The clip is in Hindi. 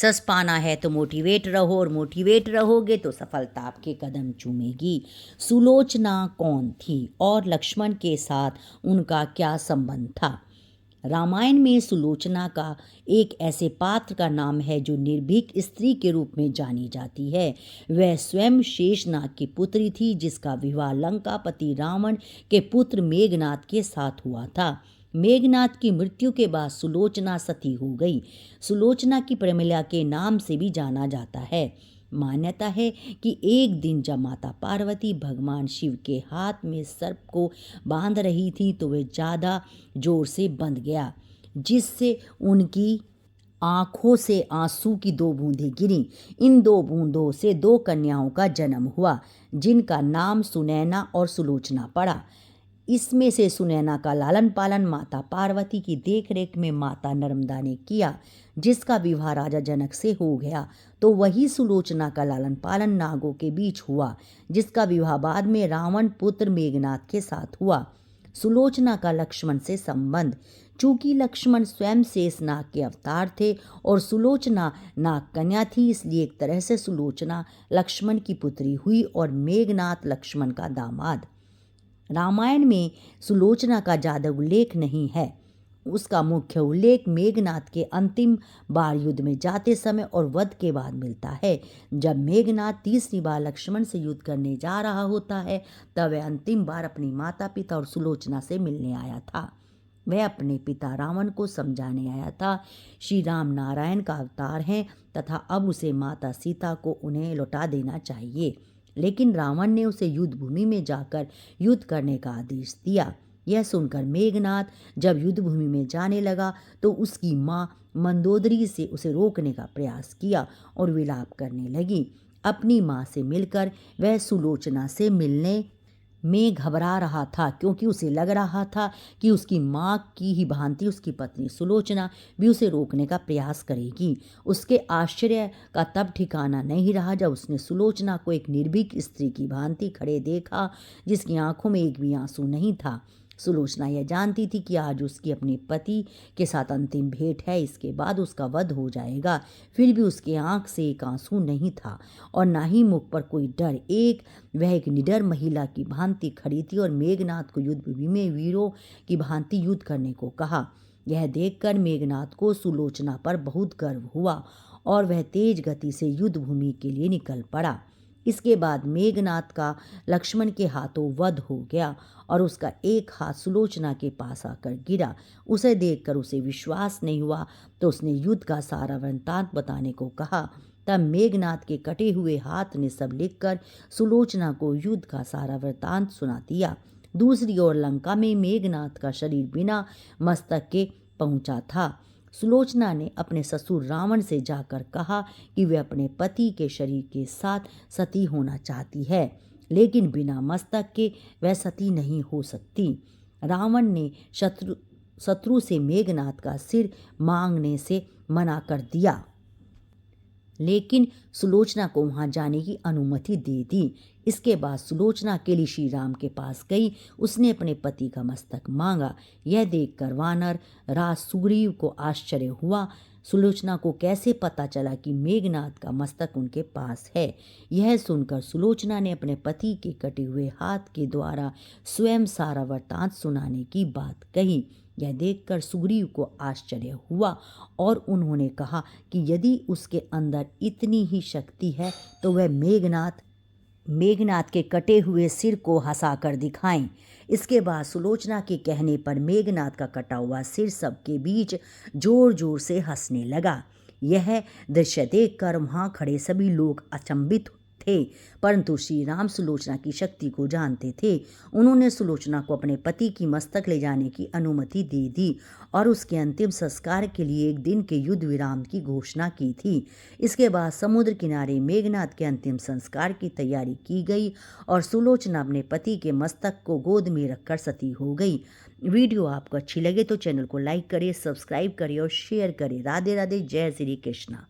सक्सेस पाना है तो मोटिवेट रहो, और मोटिवेट रहोगे तो सफलता आपके कदम चूमेगी। सुलोचना कौन थी और लक्ष्मण के साथ उनका क्या संबंध था? रामायण में सुलोचना का एक ऐसे पात्र का नाम है जो निर्भीक स्त्री के रूप में जानी जाती है। वह स्वयं शेषनाग की पुत्री थी, जिसका विवाह लंकापति रावण के पुत्र मेघनाद के साथ हुआ था। मेघनाद की मृत्यु के बाद सुलोचना सती हो गई। सुलोचना की प्रमिला के नाम से भी जाना जाता है। मान्यता है कि एक दिन जब माता पार्वती भगवान शिव के हाथ में सर्प को बांध रही थी तो वह ज़्यादा जोर से बंध गया, जिससे उनकी आँखों से आंसू की 2 बूंदें गिरीं। इन 2 बूंदों से 2 कन्याओं का जन्म हुआ, जिनका नाम सुनैना और सुलोचना पड़ा। इसमें से सुनैना का लालन पालन माता पार्वती की देखरेख में माता नर्मदा ने किया, जिसका विवाह राजा जनक से हो गया। तो वही सुलोचना का लालन पालन नागों के बीच हुआ, जिसका विवाह बाद में रावण पुत्र मेघनाद के साथ हुआ। सुलोचना का लक्ष्मण से संबंध। चूंकि लक्ष्मण स्वयं शेषनाग के अवतार थे और सुलोचना नाग कन्या थी, इसलिए एक तरह से सुलोचना लक्ष्मण की पुत्री हुई और मेघनाद लक्ष्मण का दामाद। रामायण में सुलोचना का ज़्यादा उल्लेख नहीं है। उसका मुख्य उल्लेख मेघनाद के अंतिम बार युद्ध में जाते समय और वध के बाद मिलता है। जब मेघनाद तीसरी बार लक्ष्मण से युद्ध करने जा रहा होता है, तब वह अंतिम बार अपनी माता पिता और सुलोचना से मिलने आया था। वह अपने पिता रावण को समझाने आया था। श्री राम नारायण का अवतार हैं तथा अब उसे माता सीता को उन्हें लौटा देना चाहिए। लेकिन रावण ने उसे युद्ध भूमि में जाकर युद्ध करने का आदेश दिया। यह सुनकर मेघनाद जब युद्ध भूमि में जाने लगा तो उसकी माँ मंदोदरी से उसे रोकने का प्रयास किया और विलाप करने लगी। अपनी माँ से मिलकर वह सुलोचना से मिलने में घबरा रहा था, क्योंकि उसे लग रहा था कि उसकी माँ की ही भांति उसकी पत्नी सुलोचना भी उसे रोकने का प्रयास करेगी। उसके आश्चर्य का तब ठिकाना नहीं रहा जब उसने सुलोचना को एक निर्भीक स्त्री की भांति खड़े देखा, जिसकी आंखों में एक भी आंसू नहीं था। सुलोचना यह जानती थी कि आज उसकी अपने पति के साथ अंतिम भेंट है, इसके बाद उसका वध हो जाएगा। फिर भी उसके आंख से एक आंसू नहीं था और ना ही मुख पर कोई डर। वह एक निडर महिला की भांति खड़ी थी और मेघनाद को युद्ध भूमि में वीरों की भांति युद्ध करने को कहा। यह देखकर मेघनाद को सुलोचना पर बहुत गर्व हुआ और वह तेज गति से युद्ध भूमि के लिए निकल पड़ा। इसके बाद मेघनाद का लक्ष्मण के हाथों वध हो गया और उसका एक हाथ सुलोचना के पास आकर गिरा। उसे देखकर उसे विश्वास नहीं हुआ, तो उसने युद्ध का सारा वृत्तांत बताने को कहा। तब मेघनाद के कटे हुए हाथ ने सब लिखकर सुलोचना को युद्ध का सारा वृत्तांत सुना दिया। दूसरी ओर लंका में मेघनाद का शरीर बिना मस्तक के पहुंचा था। सुलोचना ने अपने ससुर रावण से जाकर कहा कि वे अपने पति के शरीर के साथ सती होना चाहती है, लेकिन बिना मस्तक के वह सती नहीं हो सकती। रावण ने शत्रु से मेघनाद का सिर मांगने से मना कर दिया, लेकिन सुलोचना को वहां जाने की अनुमति दे दी। इसके बाद सुलोचना अकेली श्री राम के पास गई। उसने अपने पति का मस्तक मांगा। यह देखकर वानर राज सुग्रीव को आश्चर्य हुआ। सुलोचना को कैसे पता चला कि मेघनाद का मस्तक उनके पास है? यह सुनकर सुलोचना ने अपने पति के कटे हुए हाथ के द्वारा स्वयं सारा वृत्तांत सुनाने की बात कही। यह देखकर सुग्रीव को आश्चर्य हुआ और उन्होंने कहा कि यदि उसके अंदर इतनी ही शक्ति है तो वह मेघनाद के कटे हुए सिर को हंसाकर दिखाएं। इसके बाद सुलोचना के कहने पर मेघनाद का कटा हुआ सिर सबके बीच जोर जोर से हंसने लगा। यह दृश्य देखकर वहां खड़े सभी लोग अचंभित थे, परंतु श्री राम सुलोचना की शक्ति को जानते थे। उन्होंने सुलोचना को अपने पति की मस्तक ले जाने की अनुमति दे दी और उसके अंतिम संस्कार के लिए एक दिन के युद्ध विराम की घोषणा की थी। इसके बाद समुद्र किनारे मेघनाद के अंतिम संस्कार की तैयारी की गई और सुलोचना अपने पति के मस्तक को गोद में रखकर सती हो गई। वीडियो आपको अच्छी लगे तो चैनल को लाइक करें, सब्सक्राइब करें और शेयर करें। राधे राधे, जय श्री कृष्णा।